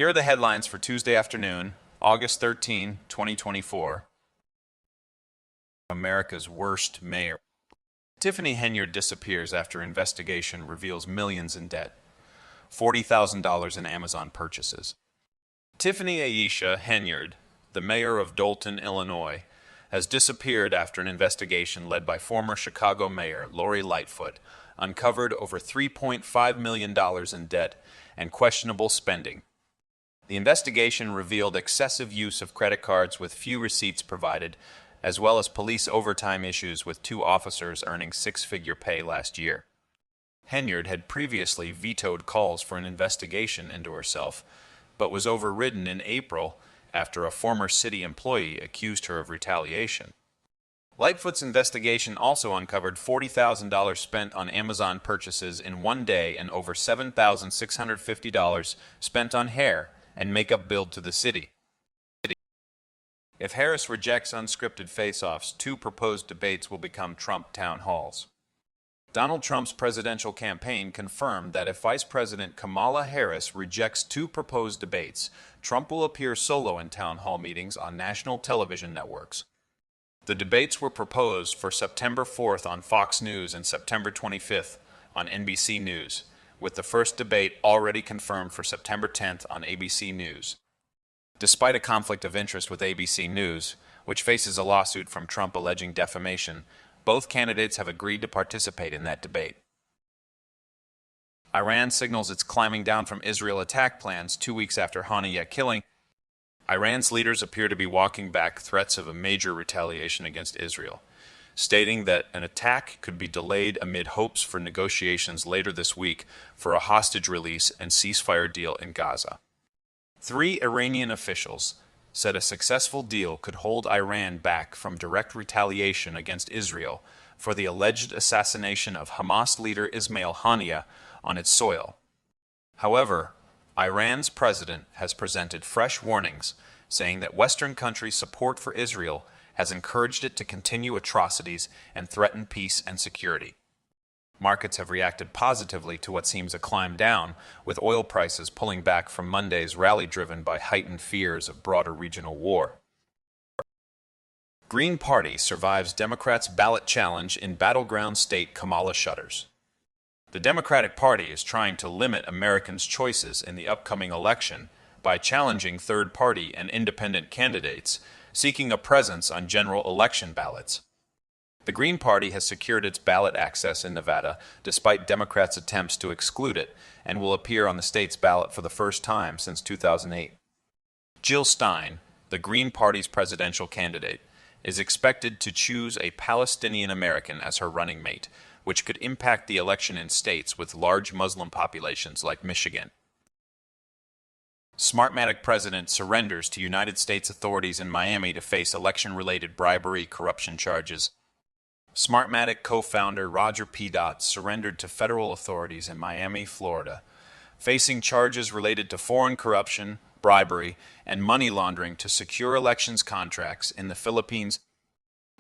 Here are the headlines for Tuesday afternoon, August 13, 2024. America's worst mayor. Tiffany Henyard disappears after investigation reveals millions in debt. $40,000 in Amazon purchases. Tiffany Aisha Henyard, the mayor of Dolton, Illinois, has disappeared after an investigation led by former Chicago Mayor Lori Lightfoot uncovered over $3.5 million in debt and questionable spending. The investigation revealed excessive use of credit cards with few receipts provided, as well as police overtime issues with 2 officers earning 6-figure pay last year. Henyard had previously vetoed calls for an investigation into herself, but was overridden in April after a former city employee accused her of retaliation. Lightfoot's investigation also uncovered $40,000 spent on Amazon purchases in one day and over $7,650 spent on hair and makeup billed to the city. If Harris rejects unscripted face-offs, 2 proposed debates will become Trump town halls. Donald Trump's presidential campaign confirmed that if Vice President Kamala Harris rejects 2 proposed debates, Trump will appear solo in town hall meetings on national television networks. The debates were proposed for September 4th on Fox News and September 25th on NBC News, with the first debate already confirmed for September 10th on ABC News. Despite a conflict of interest with ABC News, which faces a lawsuit from Trump alleging defamation, both candidates have agreed to participate in that debate. Iran signals it's climbing down from Israel attack plans 2 weeks after Henyard killing. Iran's leaders appear to be walking back threats of a major retaliation against Israel, stating that an attack could be delayed amid hopes for negotiations later this week for a hostage release and ceasefire deal in Gaza. 3 Iranian officials said a successful deal could hold Iran back from direct retaliation against Israel for the alleged assassination of Hamas leader Ismail Haniyeh on its soil. However, Iran's president has presented fresh warnings, saying that Western countries' support for Israel has encouraged it to continue atrocities and threaten peace and security. Markets have reacted positively to what seems a climb down, with oil prices pulling back from Monday's rally driven by heightened fears of broader regional war. Green Party survives Democrats' ballot challenge in battleground state Kamala shudders. The Democratic Party is trying to limit Americans' choices in the upcoming election by challenging third-party and independent candidates seeking a presence on general election ballots. The Green Party has secured its ballot access in Nevada despite Democrats' attempts to exclude it and will appear on the state's ballot for the first time since 2008. Jill Stein, the Green Party's presidential candidate, is expected to choose a Palestinian American as her running mate, which could impact the election in states with large Muslim populations like Michigan. Smartmatic president surrenders to United States authorities in Miami to face election-related bribery corruption charges. Smartmatic co-founder Roger P. Dott surrendered to federal authorities in Miami, Florida, facing charges related to foreign corruption, bribery, and money laundering to secure elections contracts in the Philippines.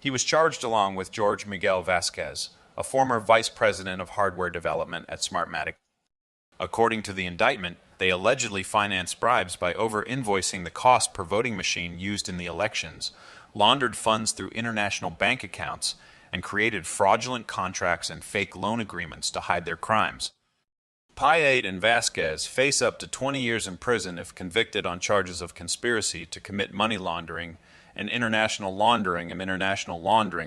He was charged along with George Miguel Vasquez, a former vice president of hardware development at Smartmatic. According to the indictment, they allegedly financed bribes by over-invoicing the cost per voting machine used in the elections, laundered funds through international bank accounts, and created fraudulent contracts and fake loan agreements to hide their crimes. Payet and Vasquez face up to 20 years in prison if convicted on charges of conspiracy to commit money laundering and international laundering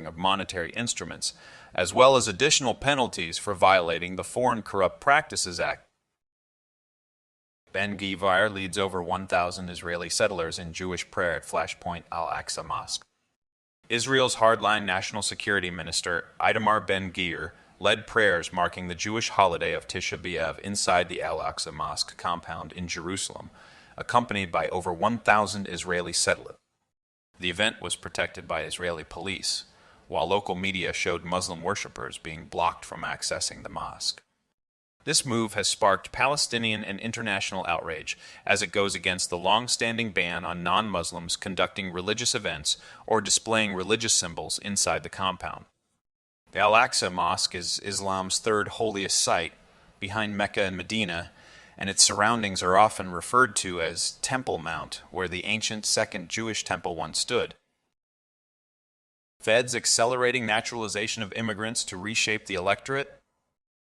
of monetary instruments, as well as additional penalties for violating the Foreign Corrupt Practices Act. Ben-Gvir leads over 1,000 Israeli settlers in Jewish prayer at Flashpoint Al-Aqsa Mosque. Israel's hardline National Security Minister Itamar Ben-Gvir led prayers marking the Jewish holiday of Tisha B'Av inside the Al-Aqsa Mosque compound in Jerusalem, accompanied by over 1,000 Israeli settlers. The event was protected by Israeli police, while local media showed Muslim worshippers being blocked from accessing the mosque. This move has sparked Palestinian and international outrage as it goes against the long-standing ban on non-Muslims conducting religious events or displaying religious symbols inside the compound. The Al-Aqsa Mosque is Islam's third holiest site, behind Mecca and Medina, and its surroundings are often referred to as Temple Mount, where the ancient Second Jewish Temple once stood. Fed's accelerating naturalization of immigrants to reshape the electorate.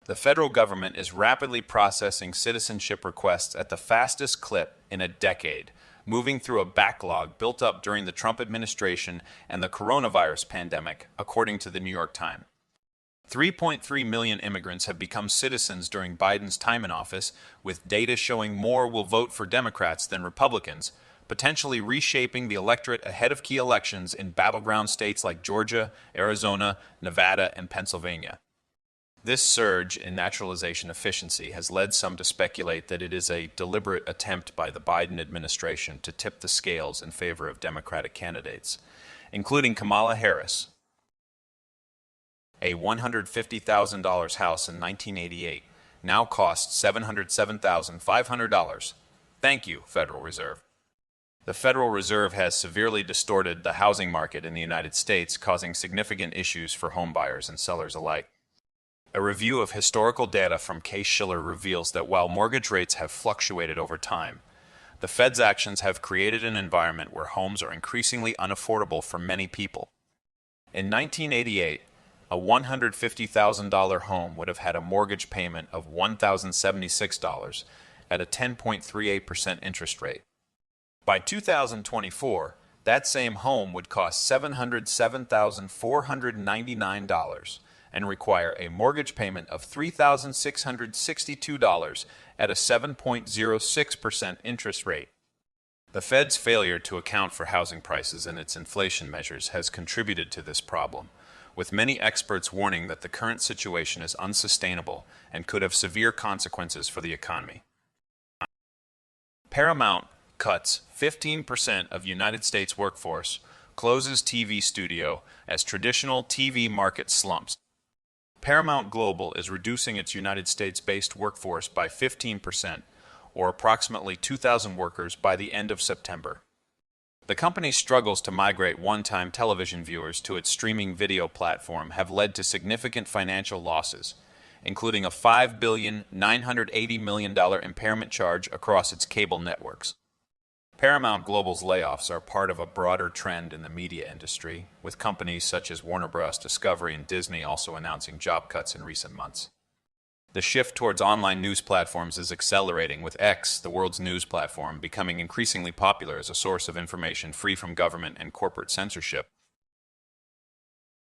The federal government is rapidly processing citizenship requests at the fastest clip in a decade, moving through a backlog built up during the Trump administration and the coronavirus pandemic, according to the New York Times. 3.3 million immigrants have become citizens during Biden's time in office, with data showing more will vote for Democrats than Republicans, potentially reshaping the electorate ahead of key elections in battleground states like Georgia, Arizona, Nevada, and Pennsylvania. This surge in naturalization efficiency has led some to speculate that it is a deliberate attempt by the Biden administration to tip the scales in favor of Democratic candidates, including Kamala Harris. A $150,000 house in 1988 now costs $707,500. Thank you, Federal Reserve. The Federal Reserve has severely distorted the housing market in the United States, causing significant issues for homebuyers and sellers alike. A review of historical data from Case-Shiller reveals that while mortgage rates have fluctuated over time, the Fed's actions have created an environment where homes are increasingly unaffordable for many people. In 1988, a $150,000 home would have had a mortgage payment of $1,076 at a 10.38% interest rate. By 2024, that same home would cost $707,499 and require a mortgage payment of $3,662 at a 7.06% interest rate. The Fed's failure to account for housing prices in its inflation measures has contributed to this problem, with many experts warning that the current situation is unsustainable and could have severe consequences for the economy. Paramount cuts 15% of United States workforce, closes TV studio as traditional TV market slumps. Paramount Global is reducing its United States-based workforce by 15%, or approximately 2,000 workers by the end of September. The company's struggles to migrate one-time television viewers to its streaming video platform have led to significant financial losses, including a $5.98 billion impairment charge across its cable networks. Paramount Global's layoffs are part of a broader trend in the media industry, with companies such as Warner Bros. Discovery and Disney also announcing job cuts in recent months. The shift towards online news platforms is accelerating, with X, the world's news platform, becoming increasingly popular as a source of information free from government and corporate censorship.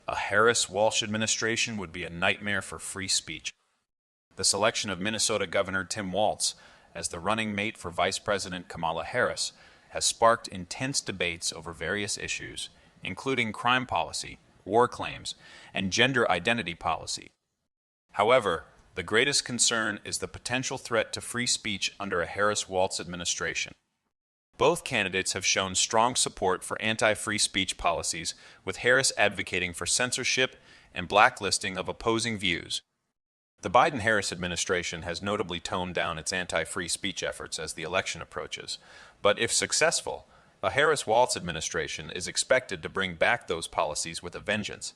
A Harris-Walsh administration would be a nightmare for free speech. The selection of Minnesota Governor Tim Walz as the running mate for Vice President Kamala Harris has sparked intense debates over various issues, including crime policy, war claims, and gender identity policy. However, the greatest concern is the potential threat to free speech under a Harris-Walz administration. Both candidates have shown strong support for anti-free speech policies, with Harris advocating for censorship and blacklisting of opposing views. The Biden-Harris administration has notably toned down its anti-free speech efforts as the election approaches, but if successful, a Harris-Walz administration is expected to bring back those policies with a vengeance.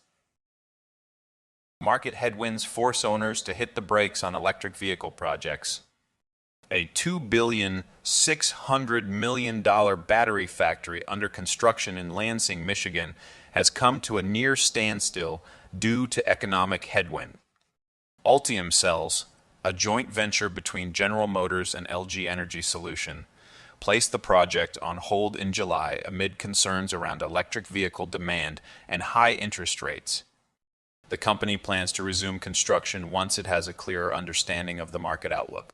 Market headwinds force owners to hit the brakes on electric vehicle projects. A $2.6 billion battery factory under construction in Lansing, Michigan, has come to a near standstill due to economic headwind. Ultium Cells, a joint venture between General Motors and LG Energy Solution, placed the project on hold in July amid concerns around electric vehicle demand and high interest rates. The company plans to resume construction once it has a clearer understanding of the market outlook.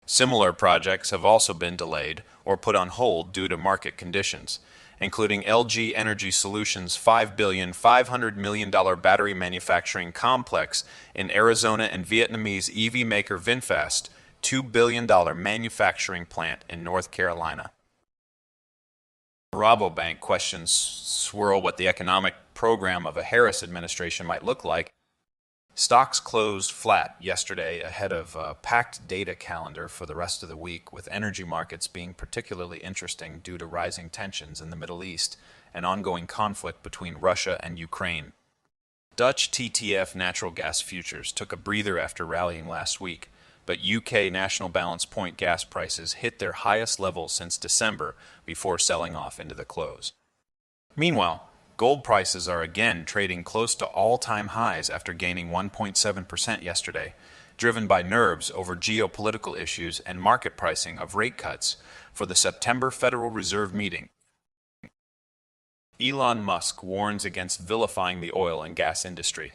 Similar projects have also been delayed or put on hold due to market conditions, including LG Energy Solutions' $5.5 billion battery manufacturing complex in Arizona and Vietnamese EV maker VinFast, $2 billion manufacturing plant in North Carolina. Rabobank questions swirl what the economic program of a Harris administration might look like. Stocks closed flat yesterday ahead of a packed data calendar for the rest of the week, with energy markets being particularly interesting due to rising tensions in the Middle East and ongoing conflict between Russia and Ukraine. Dutch TTF natural gas futures took a breather after rallying last week, but UK National Balance Point gas prices hit their highest level since December before selling off into the close. Meanwhile, gold prices are again trading close to all-time highs after gaining 1.7% yesterday, driven by nerves over geopolitical issues and market pricing of rate cuts for the September Federal Reserve meeting. Elon Musk warns against vilifying the oil and gas industry.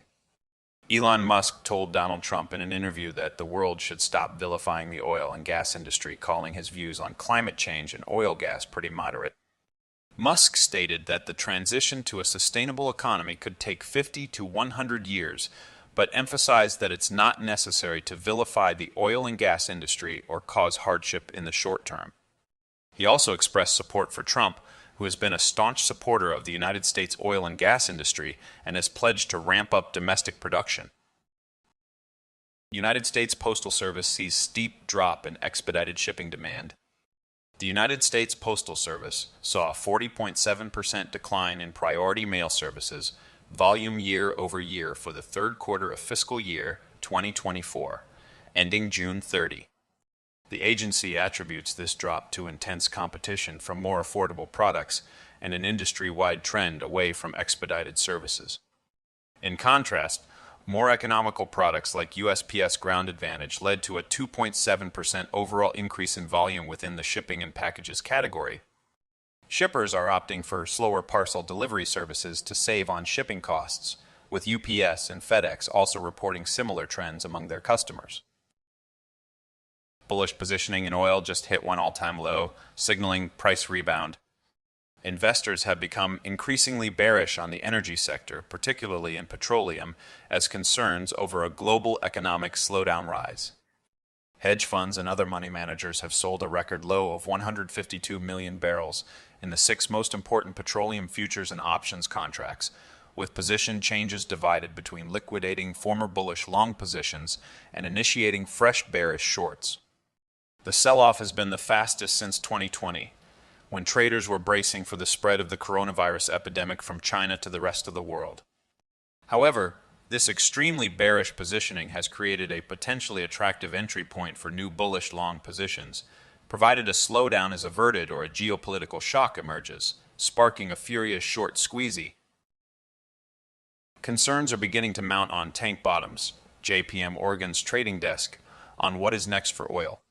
Elon Musk told Donald Trump in an interview that the world should stop vilifying the oil and gas industry, calling his views on climate change and oil gas pretty moderate. Musk stated that the transition to a sustainable economy could take 50 to 100 years, but emphasized that it's not necessary to vilify the oil and gas industry or cause hardship in the short term. He also expressed support for Trump, who has been a staunch supporter of the United States oil and gas industry and has pledged to ramp up domestic production. United States Postal Service sees steep drop in expedited shipping demand. The United States Postal Service saw a 40.7% decline in priority mail services volume year over year for the third quarter of fiscal year 2024, ending June 30. The agency attributes this drop to intense competition from more affordable products and an industry-wide trend away from expedited services. In contrast, more economical products like USPS Ground Advantage led to a 2.7% overall increase in volume within the shipping and packages category. Shippers are opting for slower parcel delivery services to save on shipping costs, with UPS and FedEx also reporting similar trends among their customers. Bullish positioning in oil just hit one all-time low, signaling price rebound. Investors have become increasingly bearish on the energy sector, particularly in petroleum, as concerns over a global economic slowdown rise. Hedge funds and other money managers have sold a record low of 152 million barrels in the 6 most important petroleum futures and options contracts, with position changes divided between liquidating former bullish long positions and initiating fresh bearish shorts. The sell-off has been the fastest since 2020, when traders were bracing for the spread of the coronavirus epidemic from China to the rest of the world. However, this extremely bearish positioning has created a potentially attractive entry point for new bullish long positions, provided a slowdown is averted or a geopolitical shock emerges, sparking a furious short squeezy. Concerns are beginning to mount on tank bottoms, JPM Morgan's trading desk, on what is next for oil.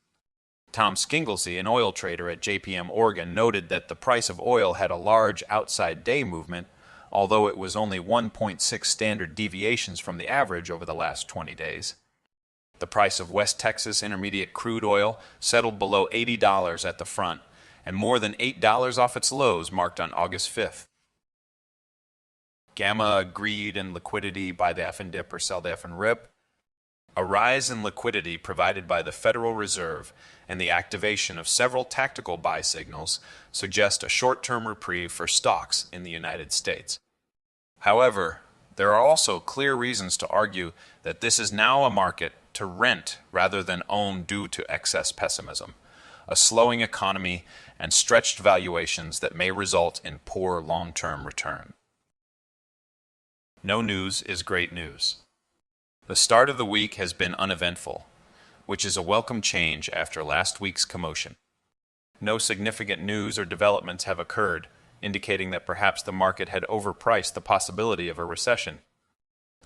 Tom Skinglesy, an oil trader at JPM Morgan, noted that the price of oil had a large outside day movement, although it was only 1.6 standard deviations from the average over the last 20 days. The price of West Texas Intermediate crude oil settled below $80 at the front, and more than $8 off its lows marked on August 5th. Gamma, greed, and liquidity buy the F and dip or sell the F and rip. A rise in liquidity provided by the Federal Reserve and the activation of several tactical buy signals suggest a short-term reprieve for stocks in the United States. However, there are also clear reasons to argue that this is now a market to rent rather than own due to excess pessimism, a slowing economy, and stretched valuations that may result in poor long-term return. No news is great news. The start of the week has been uneventful, which is a welcome change after last week's commotion. No significant news or developments have occurred, indicating that perhaps the market had overpriced the possibility of a recession.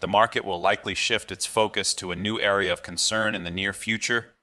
The market will likely shift its focus to a new area of concern in the near future,